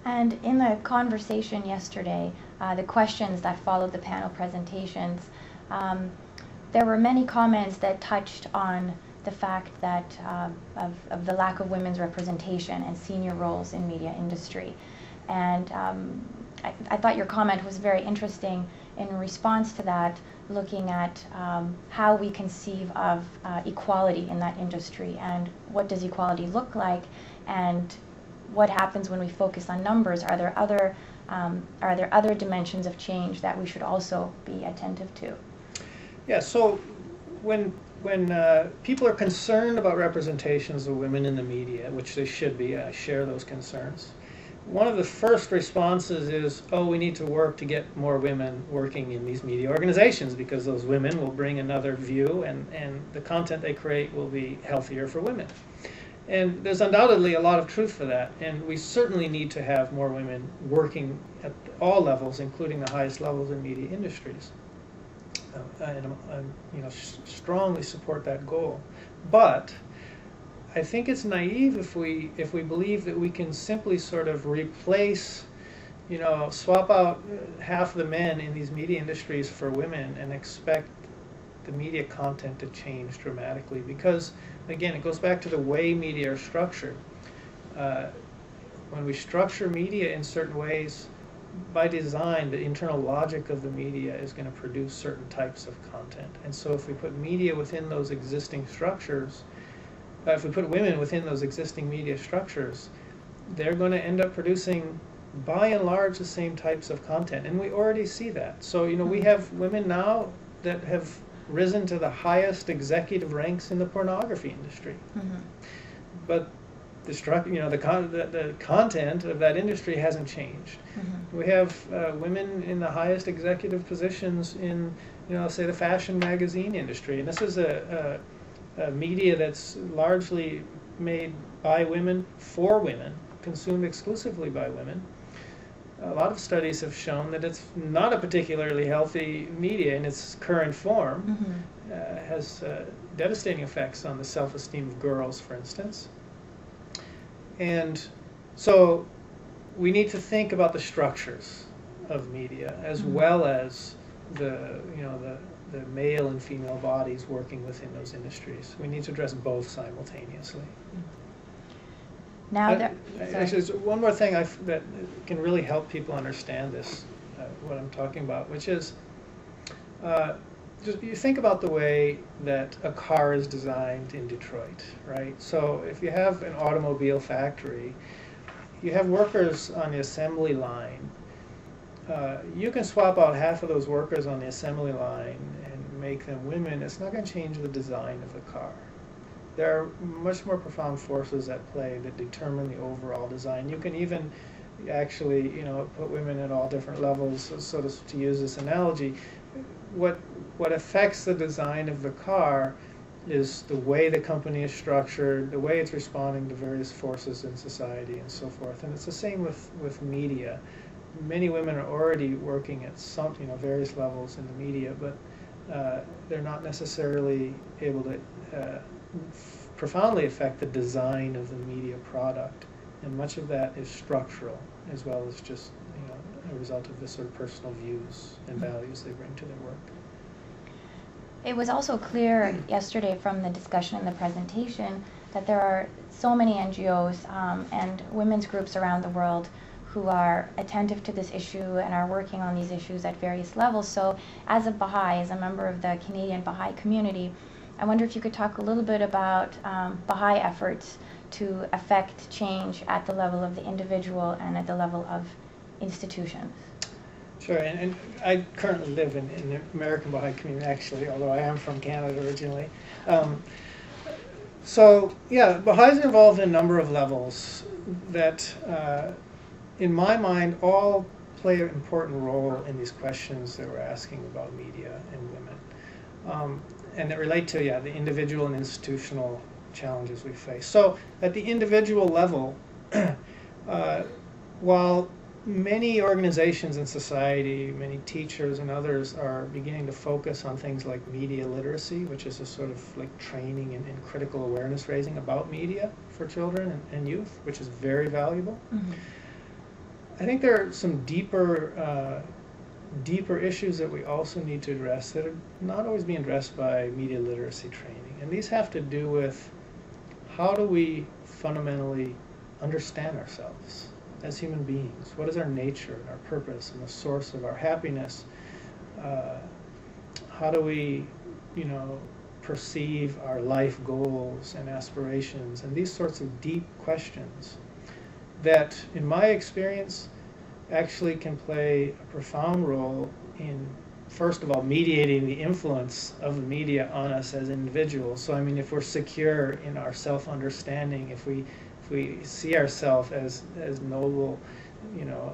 And in the conversation yesterday, the questions that followed the panel presentations, there were many comments that touched on the fact that of the lack of women's representation and senior roles in media industry. And I thought your comment was very interesting in response to that, looking at how we conceive of equality in that industry and what does equality look like and what happens when we focus on numbers. Are there other dimensions of change that we should also be attentive to? Yeah, so when people are concerned about representations of women in the media, which they should be, I share those concerns. One of the first responses is, oh, we need to work to get more women working in these media organizations because those women will bring another view and the content they create will be healthier for women. And there's undoubtedly a lot of truth for that, and we certainly need to have more women working at all levels, including the highest levels in media industries. And I strongly support that goal. But I think it's naive if we believe that we can simply sort of replace, swap out half the men in these media industries for women and expect the media content to change dramatically. Because, again, it goes back to the way media are structured. When we structure media in certain ways, by design, the internal logic of the media is going to produce certain types of content. And so if we put media within those existing structures, if we put women within those existing media structures, they're going to end up producing, by and large, the same types of content. And we already see that. So, we have women now that have risen to the highest executive ranks in the pornography industry. Mm-hmm. But the content of that industry hasn't changed. Mm-hmm. We have women in the highest executive positions in, say, the fashion magazine industry. And this is a media that's largely made by women, for women, consumed exclusively by women. A lot of studies have shown that it's not a particularly healthy media in its current form. Mm-hmm. Has devastating effects on the self-esteem of girls, for instance. And so we need to think about the structures of media as mm-hmm. well as the male and female bodies working within those industries. We need to address both simultaneously. Now, actually, there's one more thing that can really help people understand this, what I'm talking about, which is just you think about the way that a car is designed in Detroit, right? So if you have an automobile factory, you have workers on the assembly line. You can swap out half of those workers on the assembly line and make them women. It's not going to change the design of the car. There are much more profound forces at play that determine the overall design. You can even actually, put women at all different levels, so to use this analogy. What affects the design of the car is the way the company is structured, the way it's responding to various forces in society, and so forth. And it's the same with media. Many women are already working at some, various levels in the media, but they're not necessarily able to profoundly affect the design of the media product. And much of that is structural, as well as just a result of the sort of personal views and values they bring to their work. It was also clear yesterday from the discussion and the presentation that there are so many NGOs and women's groups around the world who are attentive to this issue and are working on these issues at various levels. So as a Baha'i, as a member of the Canadian Baha'i community, I wonder if you could talk a little bit about Baha'i efforts to affect change at the level of the individual and at the level of institutions. Sure, and I currently live in the American Baha'i community, actually, although I am from Canada originally. So, yeah, Baha'is are involved in a number of levels that, in my mind, all play an important role in these questions that we're asking about media and women. And that relate to, the individual and institutional challenges we face. So, at the individual level, while many organizations in society, many teachers and others are beginning to focus on things like media literacy, which is a sort of like training and critical awareness raising about media for children and youth, which is very valuable. Mm-hmm. I think there are some deeper issues that we also need to address that are not always being addressed by media literacy training. And these have to do with how do we fundamentally understand ourselves as human beings? What is our nature, our purpose, and the source of our happiness? How do we, perceive our life goals and aspirations, and these sorts of deep questions that, in my experience, actually can play a profound role in, first of all, mediating the influence of the media on us as individuals. So, I mean, if we're secure in our self-understanding, if we see ourselves as noble,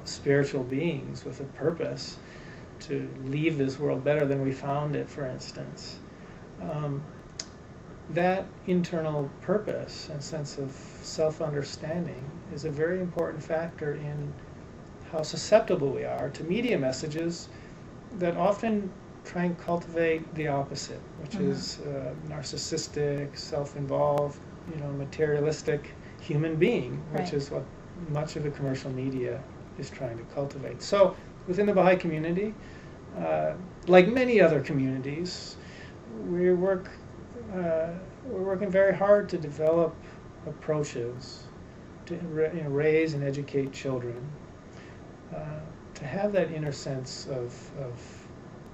spiritual beings with a purpose to leave this world better than we found it, for instance, that internal purpose and sense of self-understanding is a very important factor in how susceptible we are to media messages that often try and cultivate the opposite, which is narcissistic, self-involved, materialistic human being, which is what much of the commercial media is trying to cultivate. So within the Baha'i community, like many other communities, we're working very hard to develop approaches to raise and educate children, to have that inner sense of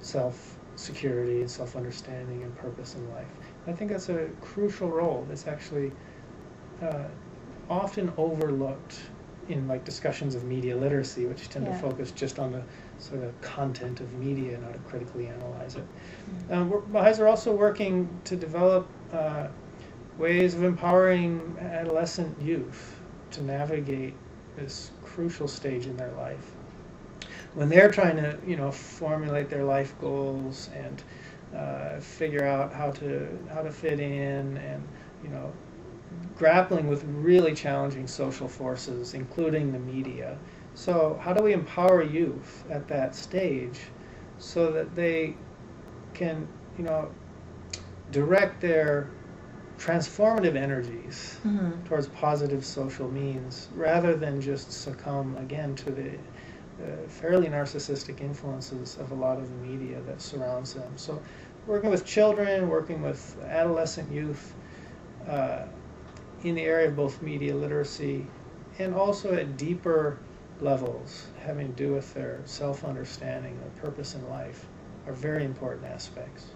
self-security and self-understanding and purpose in life. I think that's a crucial role that's actually often overlooked in discussions of media literacy, which tend to focus just on the sort of content of media and how to critically analyze it. Baha'is are also working to develop ways of empowering adolescent youth to navigate this crucial stage in their life. When they're trying to, formulate their life goals and figure out how to fit in, and grappling with really challenging social forces, including the media. So how do we empower youth at that stage so that they can, direct their transformative energies towards positive social means, rather than just succumb again to the fairly narcissistic influences of a lot of the media that surrounds them. So working with children, working with adolescent youth, in the area of both media literacy and also at deeper levels having to do with their self-understanding, their purpose in life, are very important aspects.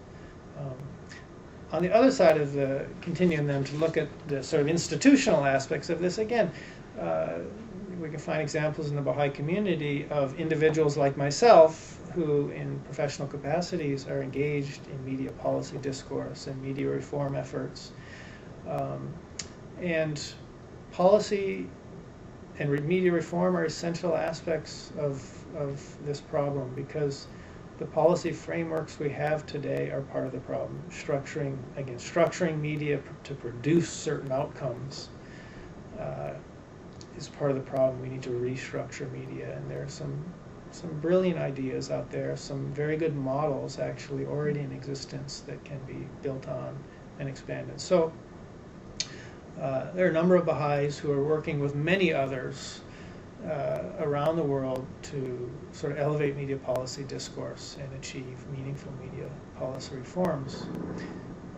On the other side of the continuum then, to look at the sort of institutional aspects of this, again, we can find examples in the Baha'i community of individuals like myself who in professional capacities are engaged in media policy discourse and media reform efforts. And policy and media reform are essential aspects of this problem, because the policy frameworks we have today are part of the problem. Structuring media to produce certain outcomes is part of the problem. We need to restructure media, and there are some brilliant ideas out there, some very good models actually already in existence that can be built on and expanded. So there are a number of Baha'is who are working with many others around the world to sort of elevate media policy discourse and achieve meaningful media policy reforms.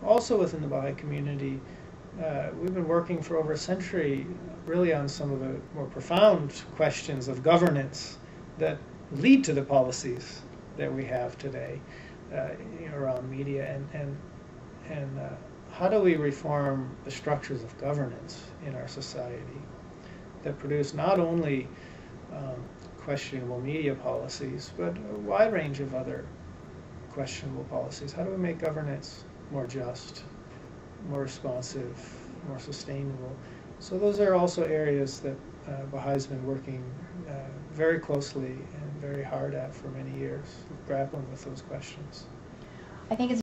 Also within the Baha'i community, we've been working for over a century really on some of the more profound questions of governance that lead to the policies that we have today around media, and how do we reform the structures of governance in our society that produce not only questionable media policies, but a wide range of other questionable policies. How do we make governance more just, more responsive, more sustainable? So those are also areas that Baha'is been working very closely and very hard at for many years, grappling with those questions. I think it's